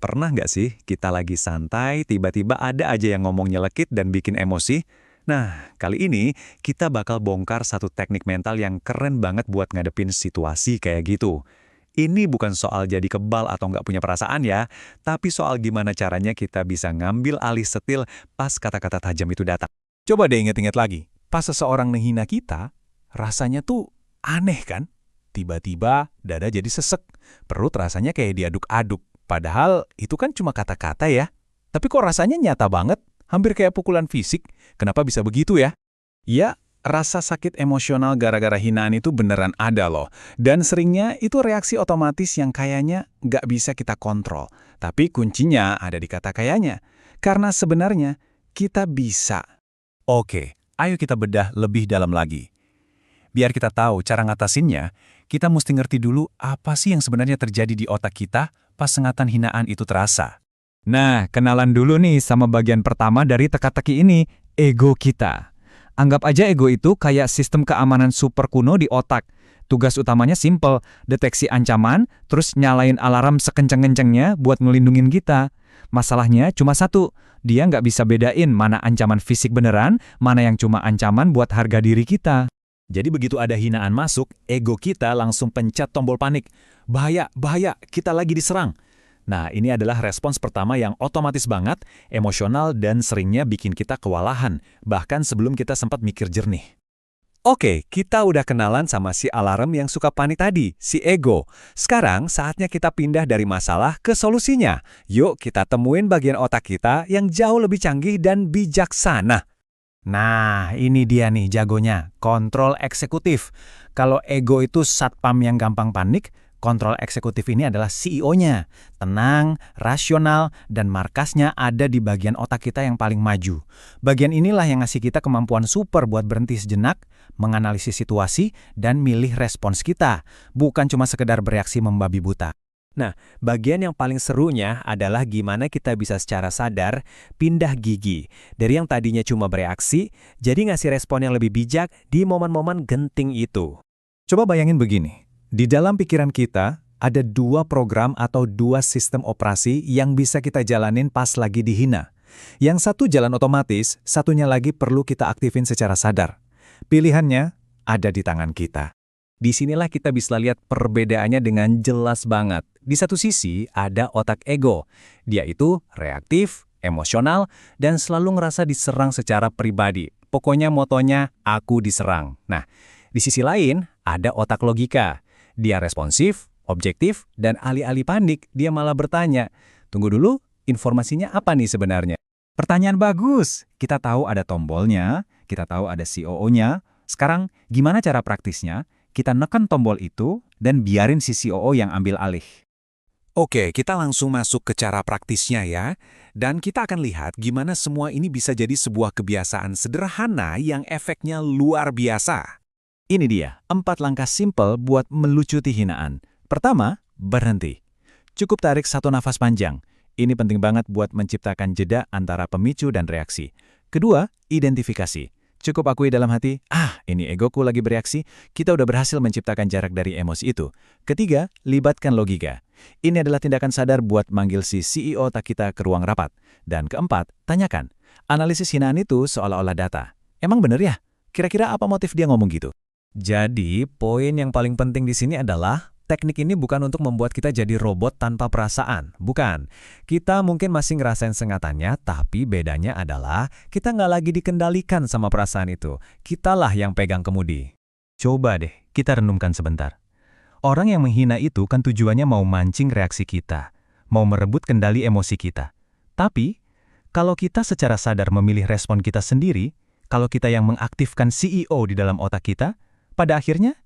Pernah nggak sih kita lagi santai, tiba-tiba ada aja yang ngomong nyelekit dan bikin emosi? Nah, kali ini kita bakal bongkar satu teknik mental yang keren banget buat ngadepin situasi kayak gitu. Ini bukan soal jadi kebal atau nggak punya perasaan ya, tapi soal gimana caranya kita bisa ngambil alih setil pas kata-kata tajam itu datang. Coba deh inget-inget lagi, pas seseorang menghina kita, rasanya tuh aneh kan? Tiba-tiba dada jadi sesek, perut rasanya kayak diaduk-aduk. Padahal itu kan cuma kata-kata ya. Tapi kok rasanya nyata banget, hampir kayak pukulan fisik. Kenapa bisa begitu ya? Ya, rasa sakit emosional gara-gara hinaan itu beneran ada loh. Dan seringnya itu reaksi otomatis yang kayaknya nggak bisa kita kontrol. Tapi kuncinya ada di kata kayaknya. Karena sebenarnya kita bisa. Oke, ayo kita bedah lebih dalam lagi. Biar kita tahu cara ngatasinnya, kita mesti ngerti dulu apa sih yang sebenarnya terjadi di otak kita pas sengatan hinaan itu terasa. Nah, kenalan dulu nih sama bagian pertama dari teka-teki ini, ego kita. Anggap aja ego itu kayak sistem keamanan super kuno di otak. Tugas utamanya simple, deteksi ancaman, terus nyalain alarm sekenceng-kencengnya buat ngelindungin kita. Masalahnya cuma satu, dia nggak bisa bedain mana ancaman fisik beneran, mana yang cuma ancaman buat harga diri kita. Jadi begitu ada hinaan masuk, ego kita langsung pencet tombol panik. Bahaya, bahaya, kita lagi diserang. Nah, ini adalah respons pertama yang otomatis banget, emosional dan seringnya bikin kita kewalahan, bahkan sebelum kita sempat mikir jernih. Oke, kita udah kenalan sama si alarm yang suka panik tadi, si ego. Sekarang saatnya kita pindah dari masalah ke solusinya. Yuk kita temuin bagian otak kita yang jauh lebih canggih dan bijaksana. Nah, ini dia nih jagonya, kontrol eksekutif. Kalau ego itu satpam yang gampang panik, kontrol eksekutif ini adalah CEO-nya. Tenang, rasional, dan markasnya ada di bagian otak kita yang paling maju. Bagian inilah yang ngasih kita kemampuan super buat berhenti sejenak, menganalisis situasi, dan milih respons kita. Bukan cuma sekedar bereaksi membabi buta. Nah, bagian yang paling serunya adalah gimana kita bisa secara sadar pindah gigi. Dari yang tadinya cuma bereaksi, jadi ngasih respon yang lebih bijak di momen-momen genting itu. Coba bayangin begini, di dalam pikiran kita ada dua program atau dua sistem operasi yang bisa kita jalanin pas lagi dihina. Yang satu jalan otomatis, satunya lagi perlu kita aktifin secara sadar. Pilihannya ada di tangan kita. Disinilah kita bisa lihat perbedaannya dengan jelas banget. Di satu sisi ada otak ego. Dia itu reaktif, emosional, dan selalu ngerasa diserang secara pribadi. Pokoknya motonya, aku diserang. Nah, di sisi lain ada otak logika. Dia responsif, objektif, dan alih-alih panik, dia malah bertanya, tunggu dulu, informasinya apa nih sebenarnya? Pertanyaan bagus. Kita tahu ada tombolnya, kita tahu ada COO-nya. Sekarang, gimana cara praktisnya? Kita neken tombol itu dan biarin si COO yang ambil alih. Oke, kita langsung masuk ke cara praktisnya ya. Dan kita akan lihat gimana semua ini bisa jadi sebuah kebiasaan sederhana yang efeknya luar biasa. Ini dia, 4 langkah simpel buat melucuti hinaan. Pertama, berhenti. Cukup tarik satu nafas panjang. Ini penting banget buat menciptakan jeda antara pemicu dan reaksi. Kedua, identifikasi. Cukup akui dalam hati, ini egoku lagi bereaksi, kita udah berhasil menciptakan jarak dari emosi itu. Ketiga, libatkan logika. Ini adalah tindakan sadar buat manggil si CEO otak kita ke ruang rapat. Dan keempat, tanyakan, analisis hinaan itu seolah-olah data. Emang bener ya? Kira-kira apa motif dia ngomong gitu? Jadi, poin yang paling penting di sini adalah teknik ini bukan untuk membuat kita jadi robot tanpa perasaan. Bukan. Kita mungkin masih ngerasain sengatannya, tapi bedanya adalah kita nggak lagi dikendalikan sama perasaan itu. Kitalah yang pegang kemudi. Coba deh, kita renungkan sebentar. Orang yang menghina itu kan tujuannya mau mancing reaksi kita, mau merebut kendali emosi kita. Tapi, kalau kita secara sadar memilih respon kita sendiri, kalau kita yang mengaktifkan CEO di dalam otak kita, pada akhirnya